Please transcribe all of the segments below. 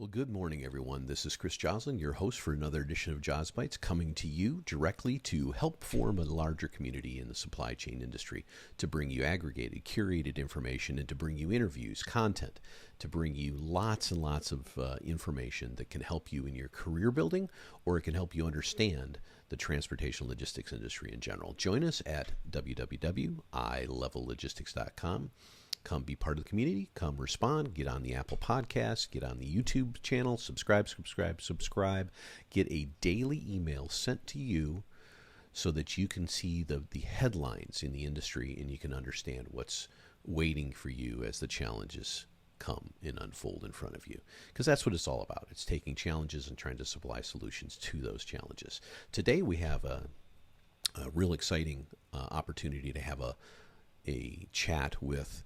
Well, good morning, everyone. This is Chris Joslin, your host for another edition of Jaws Bites, coming to you directly to help form a larger community in the supply chain industry, to bring you aggregated, curated information, and to bring you interviews, content, to bring you lots and lots of information that can help you in your career building, or it can help you understand the transportation logistics industry in general. Join us at www.iLevelLogistics.com. Come be part of the community, come respond, get on the Apple Podcast, get on the YouTube channel, subscribe. Get a daily email sent to you so that you can see the headlines in the industry and you can understand what's waiting for you as the challenges come and unfold in front of you. Because that's what it's all about. It's taking challenges and trying to supply solutions to those challenges. Today we have a real exciting opportunity to have a chat with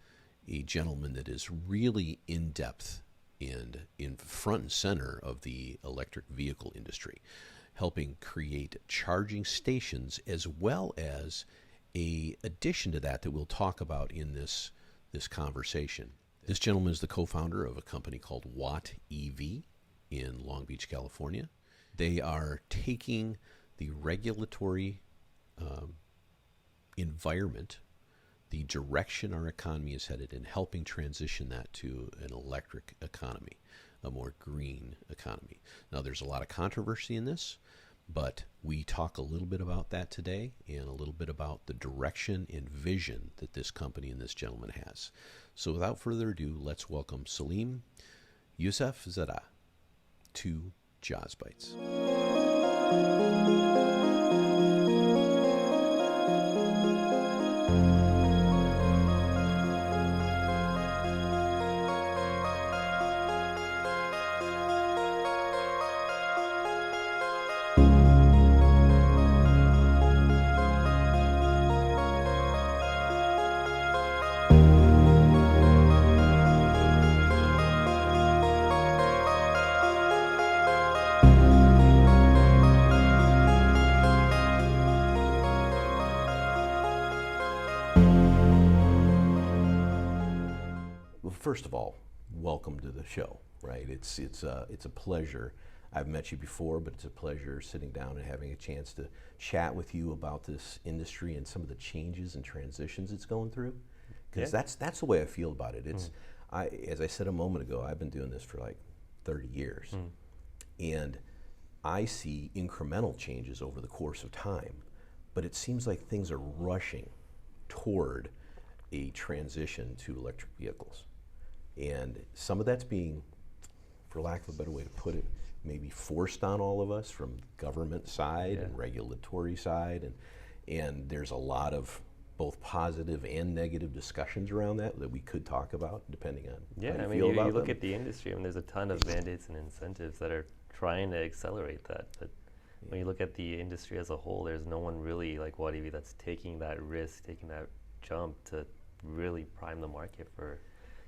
a gentleman that is really in depth and in front and center of the electric vehicle industry, helping create charging stations as well as a addition to that we'll talk about in this conversation. This gentleman is the co-founder of a company called Watt EV in Long Beach, California. They are taking the regulatory environment, the direction our economy is headed, in helping transition that to an electric economy, a more green economy. Now, there's a lot of controversy in this, but we talk a little bit about that today and a little bit about the direction and vision that this company and this gentleman has. So without further ado, let's welcome Salim Youssefzadeh to Jaws Bites. First of all, welcome to the show, right? It's a pleasure. I've met you before, but it's a pleasure sitting down and having a chance to chat with you about this industry and some of the changes and transitions it's going through. Because that's the way I feel about it. It's as I said a moment ago, I've been doing this for like 30 years, and I see incremental changes over the course of time, but it seems like things are rushing toward a transition to electric vehicles. And some of that's being, for lack of a better way to put it, maybe forced on all of us from government side and regulatory side. And there's a lot of both positive and negative discussions around that we could talk about, depending on how you feel about them. You look at the industry, there's a ton of mandates and incentives that are trying to accelerate that. But when you look at the industry as a whole, there's no one really like Watt EV that's taking that risk, taking that jump to really prime the market for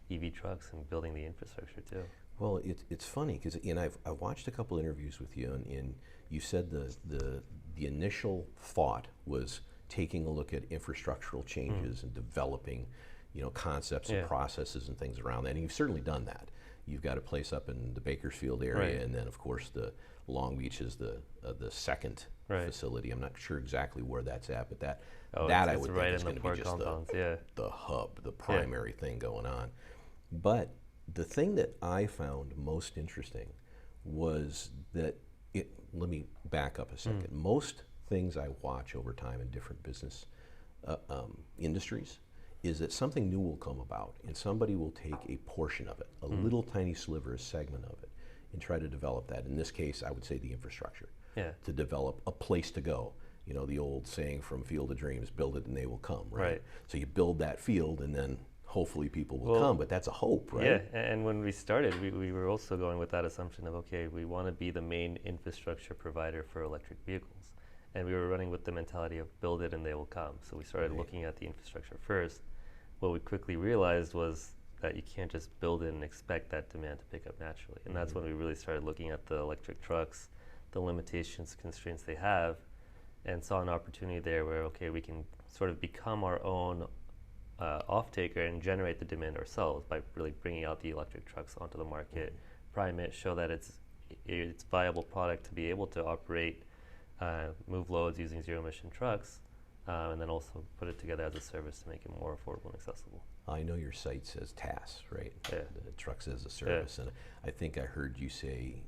EV trucks and building the infrastructure too. Well, it's funny because I've watched a couple interviews with you, and you said the initial thought was taking a look at infrastructural changes and developing, concepts and processes and things around that. And you've certainly done that. You've got a place up in the Bakersfield area, and then of course the Long Beach is the second facility. I'm not sure exactly where that's at, but that I would think is going to be just the hub, the primary thing going on. But the thing that I found most interesting was that, let me back up a second. Most things I watch over time in different business industries is that something new will come about and somebody will take a portion of it, a little tiny sliver, a segment of it, and try to develop that. In this case, I would say the infrastructure, to develop a place to go. The old saying from Field of Dreams, build it and they will come, right? So you build that field and then hopefully people will come, but that's a hope, right? Yeah, and when we started, we were also going with that assumption of, okay, we want to be the main infrastructure provider for electric vehicles. And we were running with the mentality of build it and they will come. So we started looking at the infrastructure first. What we quickly realized was that you can't just build it and expect that demand to pick up naturally. And that's when we really started looking at the electric trucks, the limitations, constraints they have, and saw an opportunity there where, okay, we can sort of become our own off-taker and generate the demand ourselves by really bringing out the electric trucks onto the market, prime it, show that it's viable product to be able to operate, move loads using zero-emission trucks, and then also put it together as a service to make it more affordable and accessible. I know your site says TaaS, right? Yeah. The trucks as a service, and I think I heard you say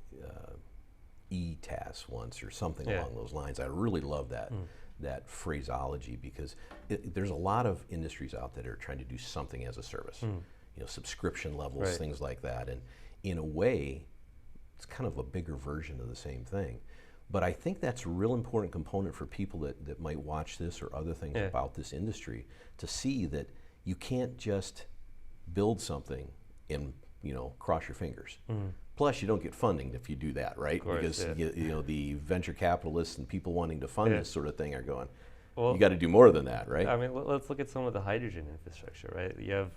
e-TaaS once or something along those lines. I really love that that phraseology, because there's a lot of industries out there that are trying to do something as a service, you know, subscription levels, things like that, and in a way, it's kind of a bigger version of the same thing. But I think that's a real important component for people that might watch this or other things about this industry, to see that you can't just build something and, you know, cross your fingers. Plus, you don't get funding if you do that, right? Course, because you know, the venture capitalists and people wanting to fund this sort of thing are going, well, you got to do more than that, right? I mean, let's look at some of the hydrogen infrastructure, right? You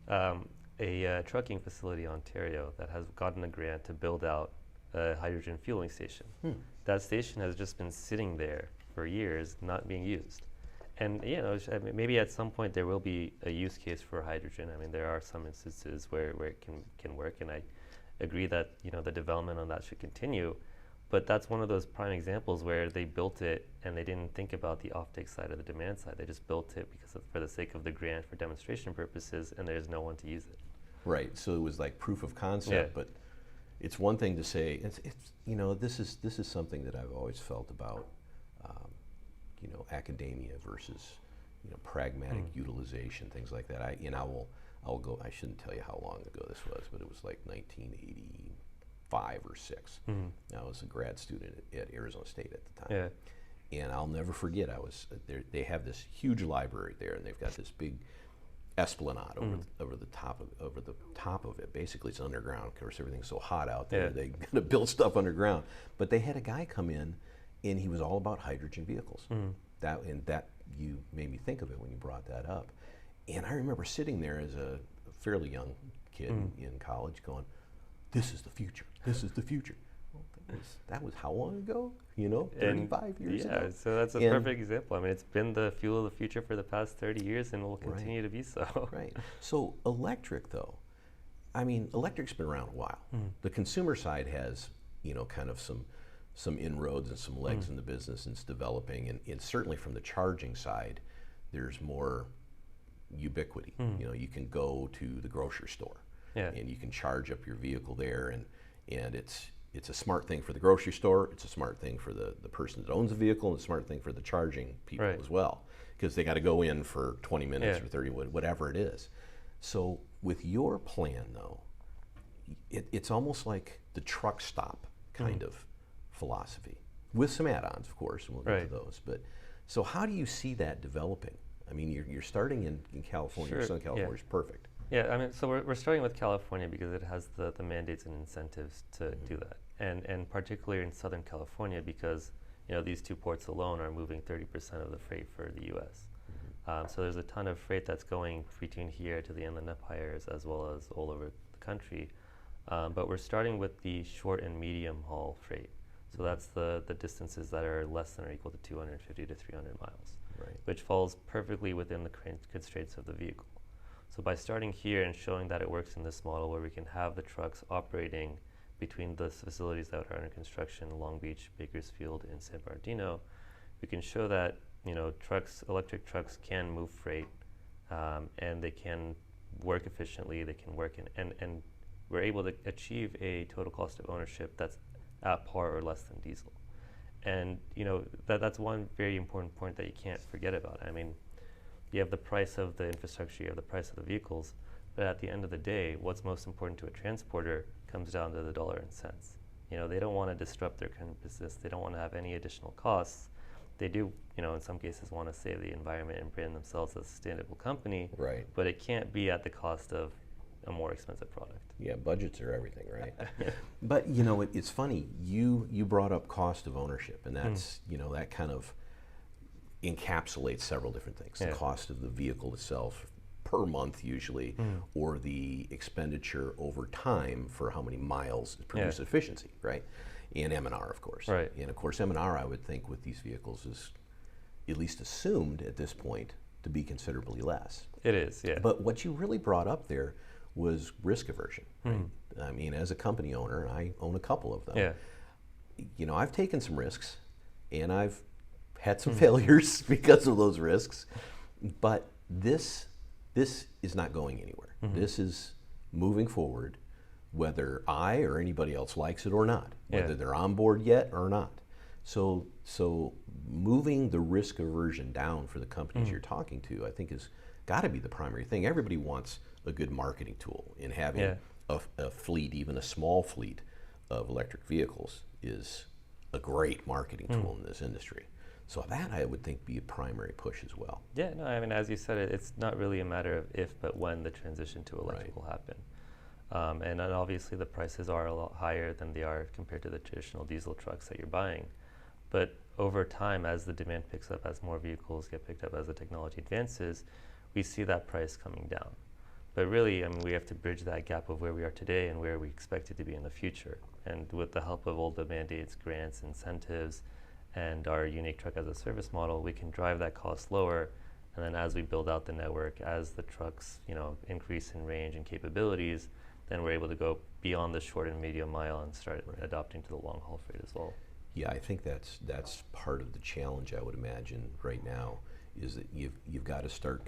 have a trucking facility in Ontario that has gotten a grant to build out a hydrogen fueling station. That station has just been sitting there for years, not being used. And you know, I mean, maybe at some point there will be a use case for hydrogen. I mean, there are some instances where it can work, and I agree that, you know, the development on that should continue. But that's one of those prime examples where they built it and they didn't think about the offtake side or the demand side. They just built it because for the sake of the grant for demonstration purposes, and there's no one to use it. Right. So it was like proof of concept, but it's one thing to say. It's you know, this is something that I've always felt about you know, academia versus, you know, pragmatic utilization, things like that. I'll go. I shouldn't tell you how long ago this was, but it was like 1985 or 6. I was a grad student at Arizona State at the time. And I'll never forget, I was there. They have this huge library there, and they've got this big esplanade over the top of it. Basically, it's underground. Of course, everything's so hot out there. They got to build stuff underground. But they had a guy come in, and he was all about hydrogen vehicles. That you made me think of it when you brought that up. And I remember sitting there as a fairly young kid in college, going, "This is the future. This is the future." Well, that was how long ago? You know, 35 years ago. Yeah, so that's a perfect example. I mean, it's been the fuel of the future for the past 30 years, and will continue to be so. Right. So electric, though, I mean, electric's been around a while. The consumer side has, you know, kind of some inroads and some legs in the business, and it's developing. And certainly from the charging side, there's more ubiquity. You know, you can go to the grocery store and you can charge up your vehicle there, and it's a smart thing for the grocery store, it's a smart thing for the person that owns the vehicle, and a smart thing for the charging people as well, because they got to go in for 20 minutes or 30, whatever it is. So with your plan, though, it's almost like the truck stop kind of philosophy, with some add-ons, of course, and we'll get to those. But so how do you see that developing? I mean, you're starting in California. Southern California is perfect. Yeah, I mean, so we're starting with California because it has the mandates and incentives to do that, and particularly in Southern California because, you know, these two ports alone are moving 30% of the freight for the U.S. So there's a ton of freight that's going between here to the Inland Empires as well as all over the country. But we're starting with the short and medium haul freight. So that's the distances that are less than or equal to 250 to 300 miles, which falls perfectly within the constraints of the vehicle. So by starting here and showing that it works in this model where we can have the trucks operating between the facilities that are under construction, Long Beach, Bakersfield, and San Bernardino, we can show that, you know, electric trucks can move freight, and they can work efficiently, they can work and we're able to achieve a total cost of ownership that's at par or less than diesel. And, you know, that's one very important point that you can't forget about. I mean, you have the price of the infrastructure, you have the price of the vehicles, but at the end of the day, what's most important to a transporter comes down to the dollar and cents. You know, they don't want to disrupt their current business, they don't want to have any additional costs. They do, you know, in some cases want to save the environment and brand themselves as a sustainable company, but it can't be at the cost of a more expensive product. Yeah, budgets are everything, right? But, you know, it's funny, you brought up cost of ownership, and that's, you know, that kind of encapsulates several different things. The cost of the vehicle itself per month usually, or the expenditure over time for how many miles it produces efficiency, right? And M&R, of course. And of course, M&R, I would think, with these vehicles is at least assumed at this point to be considerably less. It is, yeah. But what you really brought up there was risk aversion. Right? I mean, as a company owner, I own a couple of them. Yeah. You know, I've taken some risks, and I've had some failures because of those risks. But this is not going anywhere. This is moving forward, whether I or anybody else likes it or not, whether they're on board yet or not. So moving the risk aversion down for the companies you're talking to, I think, has got to be the primary thing. Everybody wants a good marketing tool, and having a fleet, even a small fleet of electric vehicles, is a great marketing tool in this industry. So that, I would think, be a primary push as well. Yeah, no, I mean, as you said, it's not really a matter of if, but when the transition to electric will happen. And then obviously the prices are a lot higher than they are compared to the traditional diesel trucks that you're buying. But over time, as the demand picks up, as more vehicles get picked up, as the technology advances, we see that price coming down. But really, I mean, we have to bridge that gap of where we are today and where we expect it to be in the future. And with the help of all the mandates, grants, incentives, and our unique truck as a service model, we can drive that cost lower. And then as we build out the network, as the trucks, increase in range and capabilities, then we're able to go beyond the short and medium mile and start adopting to the long haul freight as well. Yeah, I think that's part of the challenge, I would imagine, right now, is that you've got to start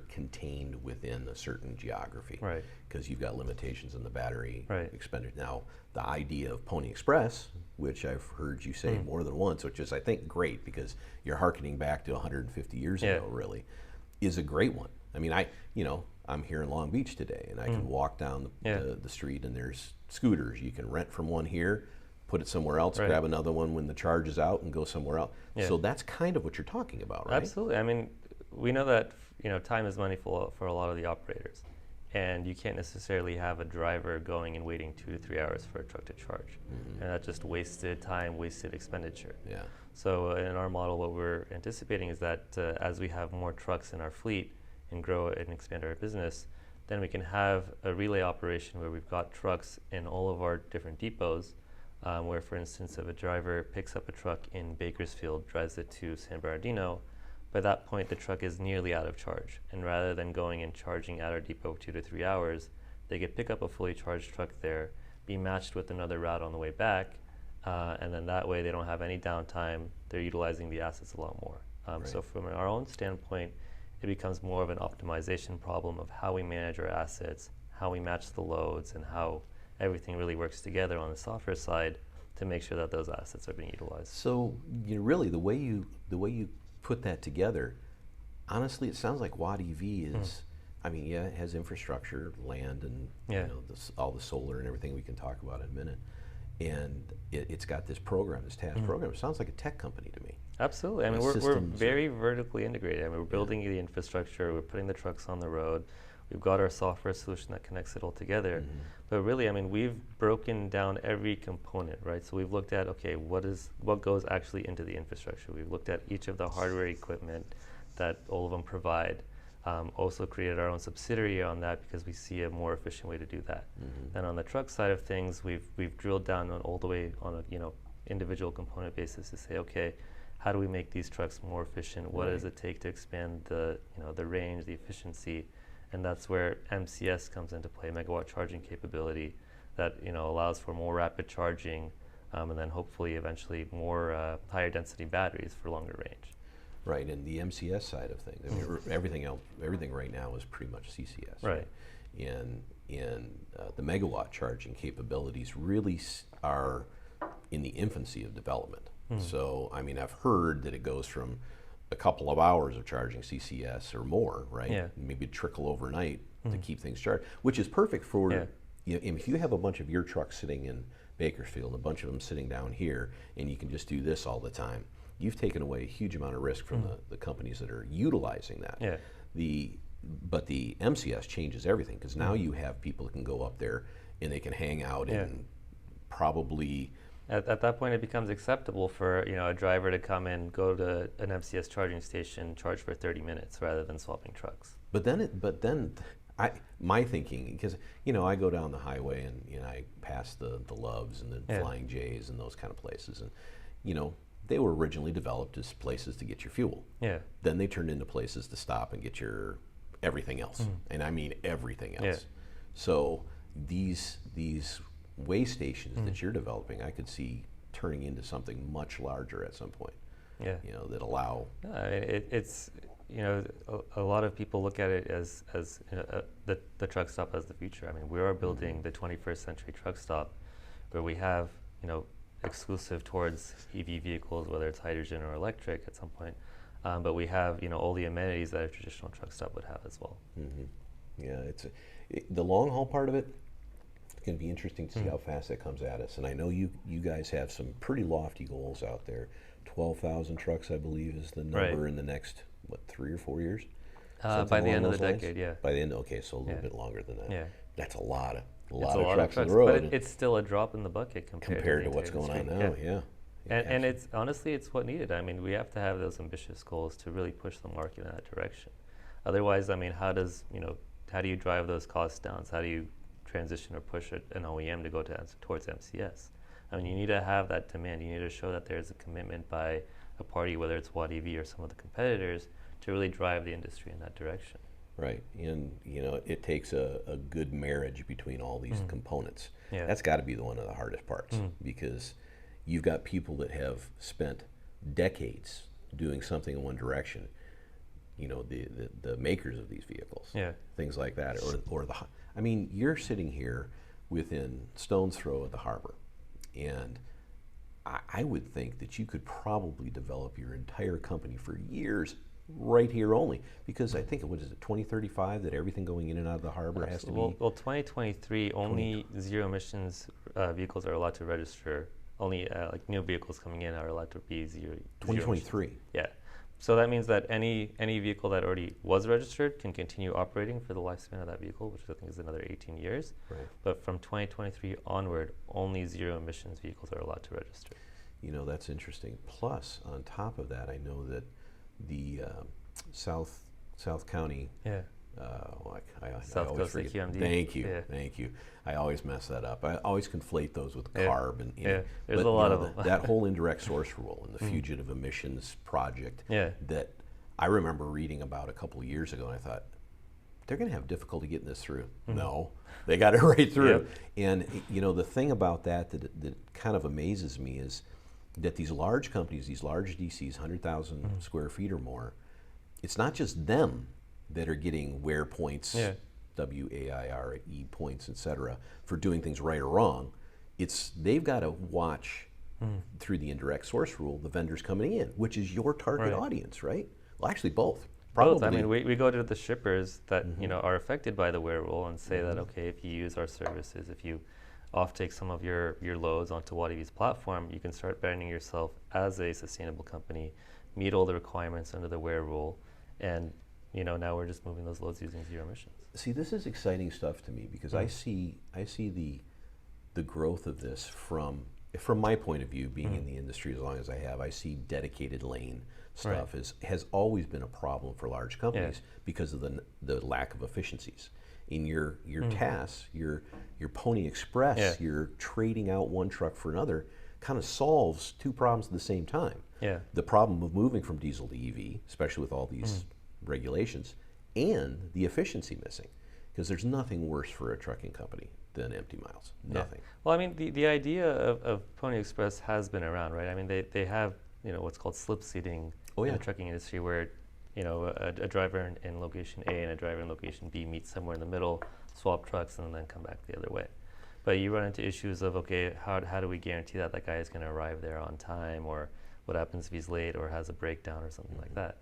contained within a certain geography, right? Because you've got limitations in the battery expenditure. Now, the idea of Pony Express, which I've heard you say more than once, which is, I think, great, because you're hearkening back to 150 years ago, really, is a great one. I mean, I'm here in Long Beach today, and I can walk down the street, and there's scooters. You can rent from one here, put it somewhere else, grab another one when the charge is out, and go somewhere else. Yeah. So that's kind of what you're talking about, right? Absolutely. I mean, we know that time is money for a lot of the operators, and you can't necessarily have a driver going and waiting 2 to 3 hours for a truck to charge, and that's just wasted time, wasted expenditure. Yeah. So in our model, what we're anticipating is that as we have more trucks in our fleet and grow and expand our business, then we can have a relay operation where we've got trucks in all of our different depots. Where, for instance, if a driver picks up a truck in Bakersfield, drives it to San Bernardino, by that point the truck is nearly out of charge. And rather than going and charging at our depot 2 to 3 hours, they could pick up a fully charged truck there, be matched with another route on the way back, and then that way they don't have any downtime. They're utilizing the assets a lot more. So from our own standpoint, it becomes more of an optimization problem of how we manage our assets, how we match the loads, and how everything really works together on the software side to make sure that those assets are being utilized. So, really, the way you put that together, honestly, it sounds like Watt EV is. I mean, it has infrastructure, land, and all the solar and everything we can talk about in a minute. And it's got this program, this task program. It sounds like a tech company to me. Absolutely. I mean, we're very vertically integrated. I mean, we're building the infrastructure. We're putting the trucks on the road. We've got our software solution that connects it all together. But really, I mean, we've broken down every component, right? So we've looked at, okay, what goes actually into the infrastructure. We've looked at each of the hardware equipment that all of them provide. Also created our own subsidiary on that because we see a more efficient way to do that. And on the truck side of things, we've drilled down on all the way on a individual component basis to say, okay, how do we make these trucks more efficient? What does it take to expand the range, the efficiency? And that's where MCS comes into play, megawatt charging capability that allows for more rapid charging, and then hopefully eventually more higher density batteries for longer range. Right, and the MCS side of things, I mean, everything right now is pretty much CCS. Right. And the megawatt charging capabilities really are in the infancy of development. So, I mean, I've heard that it goes from a couple of hours of charging CCS or more, right? Yeah. Maybe trickle overnight to keep things charged, which is perfect for, if you have a bunch of your trucks sitting in Bakersfield, a bunch of them sitting down here, and you can just do this all the time, you've taken away a huge amount of risk from the companies that are utilizing that. Yeah. But the MCS changes everything, because now you have people that can go up there and they can hang out and probably... At that point, it becomes acceptable for a driver to come in, go to an MCS charging station, charge for 30 minutes rather than swapping trucks. But then, my thinking, because I go down the highway and I pass the Loves and the Flying J's and those kind of places, and they were originally developed as places to get your fuel. Yeah. Then they turned into places to stop and get your everything else, and I mean everything else. Yeah. So these way stations that you're developing, I could see turning into something much larger at some point. Yeah. You know, that allow. It's a lot of people look at it as the truck stop as the future. I mean, we are building the 21st century truck stop, where we have exclusive towards EV vehicles, whether it's hydrogen or electric at some point. But we have all the amenities that a traditional truck stop would have as well. Yeah, the long haul part of it. It's going to be interesting to see how fast that comes at us. And I know you guys have some pretty lofty goals out there. 12,000 trucks, I believe, is the number in the next 3 or 4 years. By the end of the decade, yeah. By the end, okay, so a little bit longer than that. Yeah, that's a lot of trucks on the road. But it's still a drop in the bucket compared to what's going on now. Yeah. And it's honestly, it's what needed. I mean, we have to have those ambitious goals to really push the market in that direction. Otherwise, I mean, how do you drive those costs down? So how do you transition or push an OEM to go towards MCS? I mean, you need to have that demand. You need to show that there's a commitment by a party, whether it's Watt EV or some of the competitors, to really drive the industry in that direction. Right, and it takes a good marriage between all these components. Yeah. That's got to be one of the hardest parts, because you've got people that have spent decades doing something in one direction. The makers of these vehicles, things like that, I mean, you're sitting here within stone's throw of the harbor, and I would think that you could probably develop your entire company for years right here only, because I think, what is it, 2035 that everything going in and out of the harbor has to be? Well, 2023, only zero emissions vehicles are allowed to register. Only like new vehicles coming in are allowed to be zero. 2023. Yeah. So that means that any vehicle that already was registered can continue operating for the lifespan of that vehicle, which I think is another 18 years. Right. But from 2023 onward, only zero emissions vehicles are allowed to register. That's interesting. Plus, on top of that, I know that the South County. Yeah. South Coast CQMD. Thank you. I always mess that up. I always conflate those with CARB. There's a lot of them. That whole indirect source rule and the fugitive emissions project that I remember reading about a couple of years ago, and I thought, they're going to have difficulty getting this through. No, they got it right through. And the thing about that kind of amazes me is that these large companies, these large DCs, 100,000 square feet or more, it's not just them that are getting WAIR points, WAIRE points, etc., for doing things right or wrong. They've got to watch through the indirect source rule the vendors coming in, which is your target audience, right? Well, actually, both. Probably. Both. I mean, we go to the shippers that are affected by the WAIR rule and say that, okay, if you use our services, if you offtake some of your loads onto Watt EV's platform, you can start branding yourself as a sustainable company, meet all the requirements under the WAIR rule, and now we're just moving those loads using zero emissions. See, this is exciting stuff to me, because I see the growth of this from my point of view, being in the industry as long as I have. I see dedicated lane stuff has always been a problem for large companies because of the lack of efficiencies. In your tasks, your Pony Express, you're trading out one truck for another, kind of solves two problems at the same time. Yeah. The problem of moving from diesel to EV, especially with all these regulations, and the efficiency missing, because there's nothing worse for a trucking company than empty miles. Nothing. Well, I mean, the idea of Pony Express has been around, right? I mean, they have what's called slip seating in the trucking industry, where a driver in location A and a driver in location B meet somewhere in the middle, swap trucks, and then come back the other way. But you run into issues of, okay, how do we guarantee that guy is going to arrive there on time, or what happens if he's late or has a breakdown or something like that?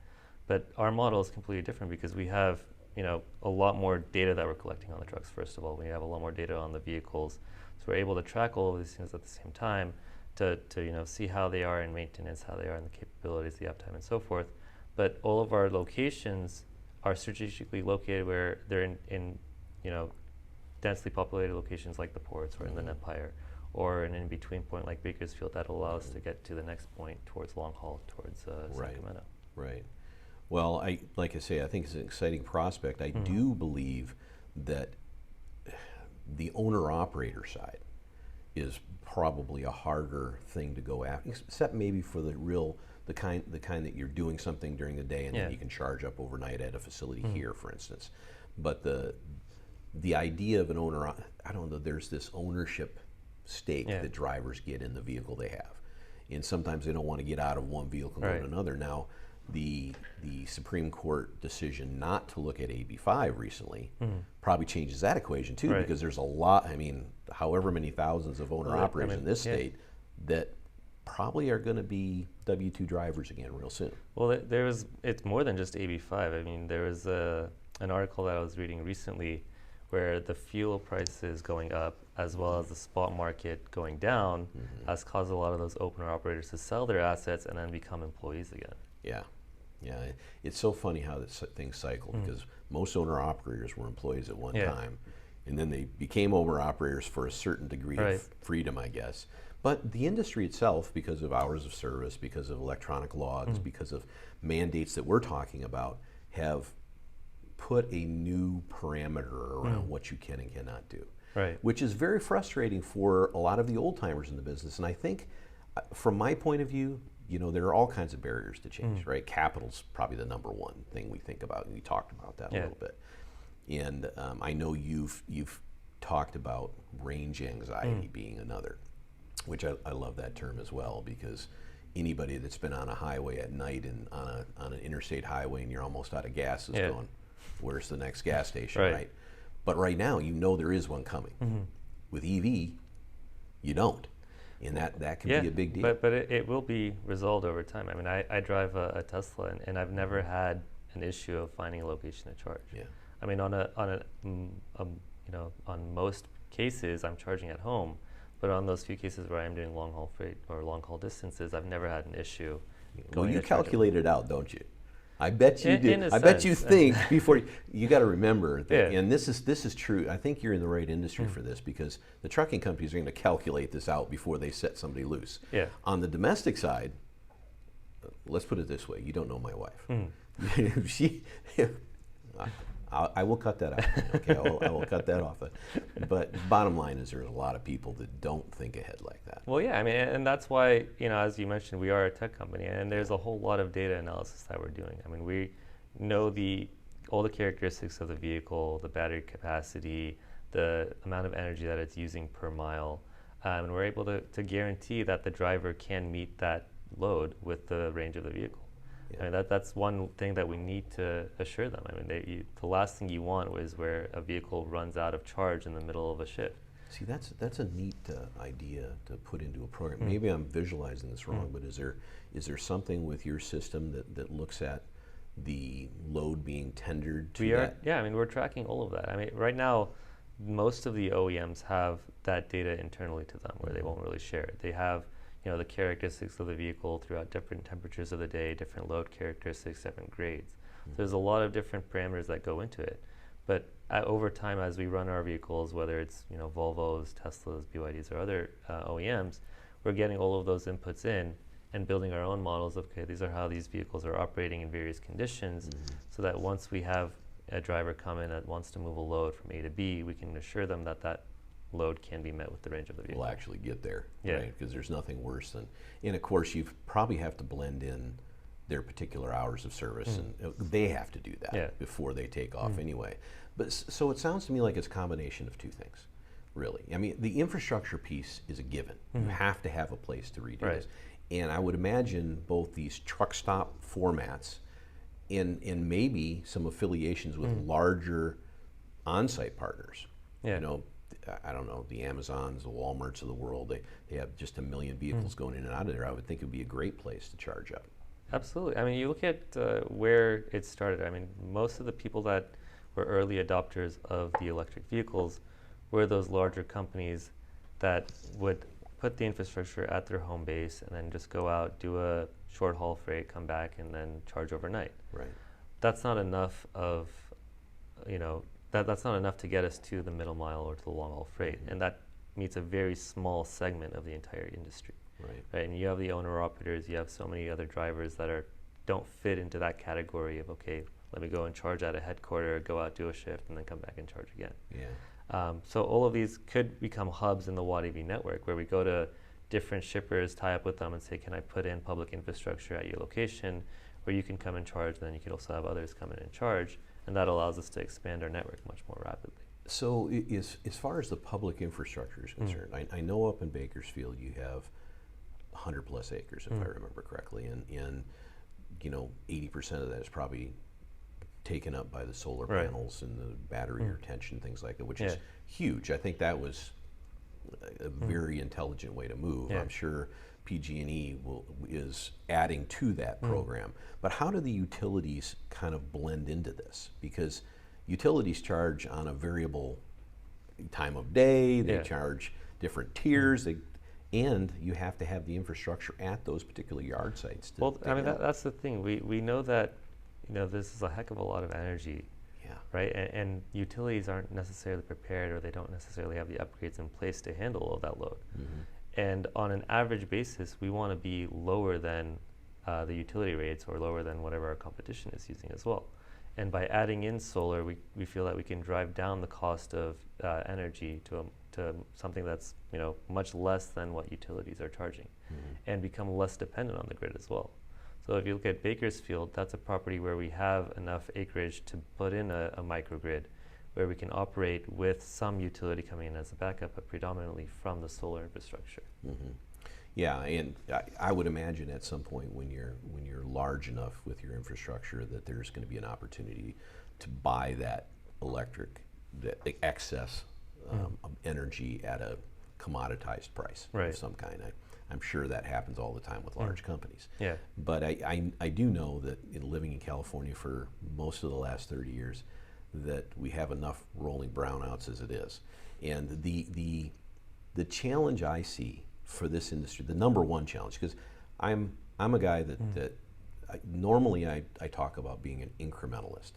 But our model is completely different, because we have a lot more data that we're collecting on the trucks. First of all, we have a lot more data on the vehicles, so we're able to track all of these things at the same time to see how they are in maintenance, how they are in the capabilities, the uptime, and so forth. But all of our locations are strategically located where they're in densely populated locations like the ports or in the Empire, or an in-between point like Bakersfield that will allow us to get to the next point towards long haul, towards Sacramento. Right. Well, like I say, I think it's an exciting prospect. I do believe that the owner-operator side is probably a harder thing to go after, except maybe for the kind that you're doing something during the day and then you can charge up overnight at a facility here, for instance. But the idea of an owner, I don't know, there's this ownership stake Yeah. that drivers get in the vehicle they have. And sometimes they don't want to get out of one vehicle and go Right. to another. Now, the Supreme Court decision not to look at AB5 recently probably changes that equation too, Right. because there's a lot, I mean, however many thousands of owner operators in this yeah. state that probably are going to be W-2 drivers again real soon. Well, it's more than just AB5. I mean, there was an article that I was reading recently where the fuel prices going up as well as the spot market going down has caused a lot of those owner operators to sell their assets and then become employees again. Yeah, yeah. It's so funny how things cycle, because most owner operators were employees at one time, and then they became owner operators for a certain degree of freedom, I guess. But the industry itself, because of hours of service, because of electronic logs, because of mandates that we're talking about, have put a new parameter around what you can and cannot do. Right. Which is very frustrating for a lot of the old timers in the business. And I think, from my point of view, you know, there are all kinds of barriers to change, right? Capital's probably the number one thing we think about, and we talked about that a little bit. And I know you've talked about range anxiety being another, which I love that term as well, because anybody that's been on a highway at night and on an interstate highway and you're almost out of gas is going, where's the next gas station, right? But right now, you know there is one coming. With EV, you don't. And that can be a big deal. But it will be resolved over time. I mean, I drive a Tesla, and I've never had an issue of finding a location to charge. Yeah. I mean, on most cases, I'm charging at home, but on those few cases where I'm doing long haul freight or long haul distances, I've never had an issue. Well, you calculate it out, don't you? I bet you do. In a bet you sense. think before you got to remember that, and this is true. I think you're in the right industry for this, because the trucking companies are going to calculate this out before they set somebody loose. Yeah. On the domestic side, let's put it this way: you don't know my wife. I will cut that out. Okay, I will cut that off. But bottom line is, there's a lot of people that don't think ahead like that. Well, yeah, I mean, and that's why, as you mentioned, we are a tech company, and there's a whole lot of data analysis that we're doing. I mean, we know all the characteristics of the vehicle, the battery capacity, the amount of energy that it's using per mile, and we're able to guarantee that the driver can meet that load with the range of the vehicle. I mean, that's one thing that we need to assure them. I mean, the last thing you want is where a vehicle runs out of charge in the middle of a shift. See, that's a neat idea to put into a program. Maybe I'm visualizing this wrong, but is there something with your system that looks at the load being tendered to that? Yeah, I mean, we're tracking all of that. I mean, right now, most of the OEMs have that data internally to them where they won't really share it. They have the characteristics of the vehicle throughout different temperatures of the day, different load characteristics, different grades. So there's a lot of different parameters that go into it. But over time, as we run our vehicles, whether it's Volvos, Teslas, BYDs, or other OEMs, we're getting all of those inputs in and building our own models of, okay, these are how these vehicles are operating in various conditions, so that once we have a driver come in that wants to move a load from A to B, we can assure them that load can be met with the range of the vehicle. Will actually get there, right? Because there's nothing worse than, and of course you probably have to blend in their particular hours of service, and they have to do that before they take off anyway. But so it sounds to me like it's a combination of two things, really. I mean, the infrastructure piece is a given. You have to have a place to redo this. And I would imagine both these truck stop formats and maybe some affiliations with larger on-site partners. I don't know, the Amazons, the Walmarts of the world, they have just 1 million vehicles going in and out of there. I would think it would be a great place to charge up. Absolutely. I mean, you look at where it started. I mean, most of the people that were early adopters of the electric vehicles were those larger companies that would put the infrastructure at their home base and then just go out, do a short haul freight, come back, and then charge overnight. Right. That's not enough of, that's not enough to get us to the middle mile or to the long haul freight, and that meets a very small segment of the entire industry. Right. And you have the owner operators, you have so many other drivers that don't fit into that category of, okay, let me go and charge at a headquarter, go out, do a shift, and then come back and charge again. So all of these could become hubs in the Watt EV network, where we go to different shippers, tie up with them, and say, can I put in public infrastructure at your location where you can come and charge, and then you can also have others come in and charge, and that allows us to expand our network much more rapidly. So as far as the public infrastructure is concerned, I know up in Bakersfield you have 100 plus acres, if I remember correctly, and 80% of that is probably taken up by the solar panels and the battery retention, things like that, which is huge. I think that was a very intelligent way to move. I'm sure PG&E is adding to that program. But how do the utilities kind of blend into this? Because utilities charge on a variable time of day, they charge different tiers, and you have to have the infrastructure at those particular yard sites. Well, I mean, that's the thing. We know that, this is a heck of a lot of energy, right? And utilities aren't necessarily prepared, or they don't necessarily have the upgrades in place to handle all that load. And on an average basis, we want to be lower than the utility rates, or lower than whatever our competition is using as well. And by adding in solar, we feel that we can drive down the cost of energy to something that's much less than what utilities are charging, and become less dependent on the grid as well. So if you look at Bakersfield, that's a property where we have enough acreage to put in a microgrid, where we can operate with some utility coming in as a backup, but predominantly from the solar infrastructure. Yeah, and I would imagine at some point when you're large enough with your infrastructure that there's going to be an opportunity to buy that the excess of energy at a commoditized price of some kind. I'm sure that happens all the time with large companies. Yeah. But I do know that living in California for most of the last 30 years, that we have enough rolling brownouts as it is. And the challenge I see for this industry, the number one challenge, because I'm a guy that normally I talk about being an incrementalist.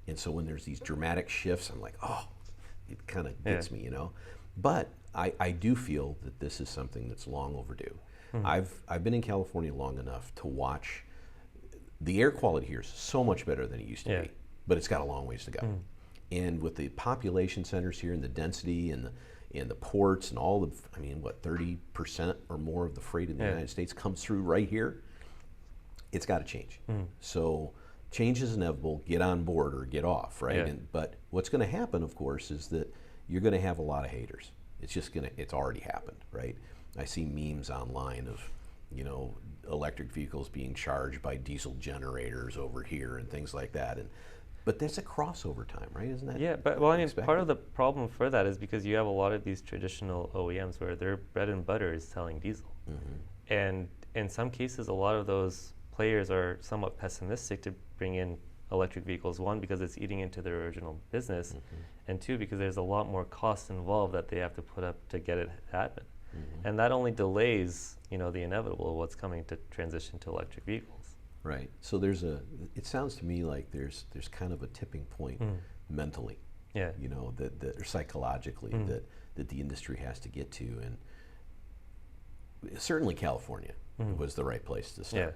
And so when there's these dramatic shifts, I'm like, oh, it kind of gets me, But I do feel that this is something that's long overdue. I've been in California long enough to watch. The air quality here is so much better than it used to be, but it's got a long ways to go. And with the population centers here and the density and the ports and all the, 30% or more of the freight in the United States comes through right here, it's got to change. So change is inevitable, get on board or get off, right? But what's going to happen, of course, is that you're going to have a lot of haters. It's already happened, right? I see memes online of, electric vehicles being charged by diesel generators over here and things like that. But that's a crossover time, right? Isn't that? Yeah, but part of the problem for that is because you have a lot of these traditional OEMs where their bread and butter is selling diesel. And in some cases, a lot of those players are somewhat pessimistic to bring in electric vehicles. One, because it's eating into their original business, and two, because there's a lot more cost involved that they have to put up to get it to happen. And that only delays, the inevitable of what's coming to transition to electric vehicles. Right. So it sounds to me like there's kind of a tipping point mentally, that or psychologically that the industry has to get to, and certainly California was the right place to start.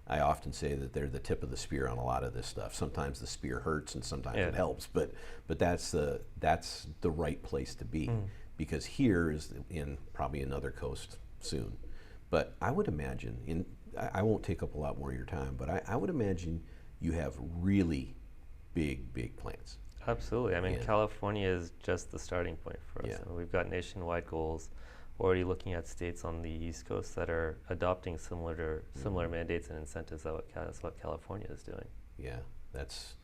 I often say that they're the tip of the spear on a lot of this stuff. Sometimes the spear hurts and sometimes it helps, but that's the right place to be, because here is in probably another coast soon. But I would imagine, I won't take up a lot more of your time, but I would imagine you have really big plans. Absolutely. California is just the starting point for us. We've got nationwide goals, already looking at states on the East Coast that are adopting similar mandates and incentives. That's what California is doing. Yeah, that's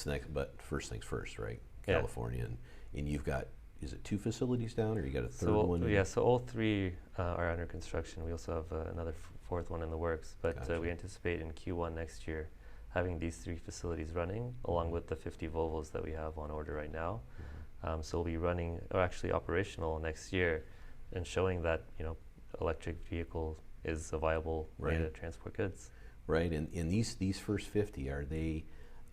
next. But first things first, right? California, and you've got, is it 2 facilities down, or you got a third one? Yeah, so all 3 are under construction. We also have another 4th one in the works, but we anticipate in Q1 next year having these 3 facilities running, along with the 50 Volvos that we have on order right now. So we'll be running, or actually operational next year, and showing that electric vehicle is a viable way to transport goods. Right, and these first 50, are they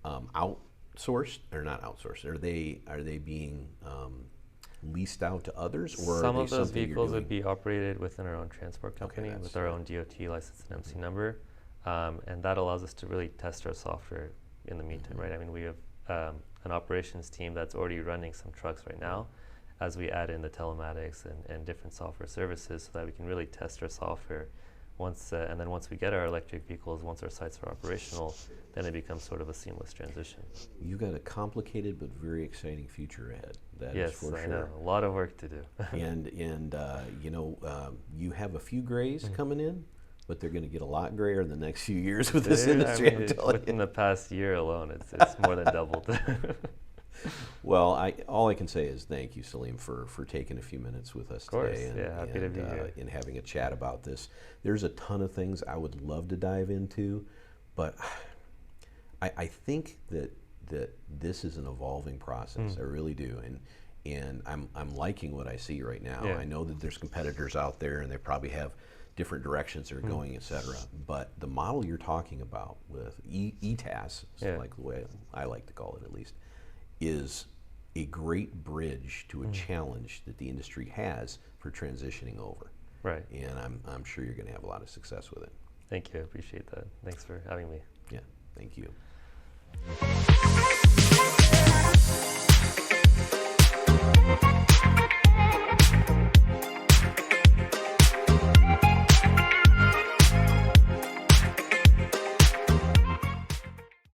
outsourced or not outsourced? Are they being leased out to others, or some of those vehicles would be operated within our own transport company with our own DOT license and MC number, and that allows us to really test our software in the meantime, right? We have an operations team that's already running some trucks right now, as we add in the telematics and different software services, so that we can really test our software And then once we get our electric vehicles, once our sites are operational, then it becomes sort of a seamless transition. You've got a complicated but very exciting future ahead. That is Yes, for I sure. know. A lot of work to do. and you have a few grays coming in, but they're going to get a lot grayer in the next few years with this industry. I'm telling within you. the past year alone, it's more than doubled. Well, all I can say is thank you, Salim, for taking a few minutes with us today, happy to be here. And having a chat about this. There's a ton of things I would love to dive into, but I think that this is an evolving process. I really do, and I'm liking what I see right now. Yeah. I know that there's competitors out there, and they probably have different directions they're going, et cetera. But the model you're talking about with ETAS, like the way I like to call it at least, is a great bridge to a challenge that the industry has for transitioning over. Right. And I'm sure you're going to have a lot of success with it. Thank you. I appreciate that. Thanks for having me. Yeah, thank you.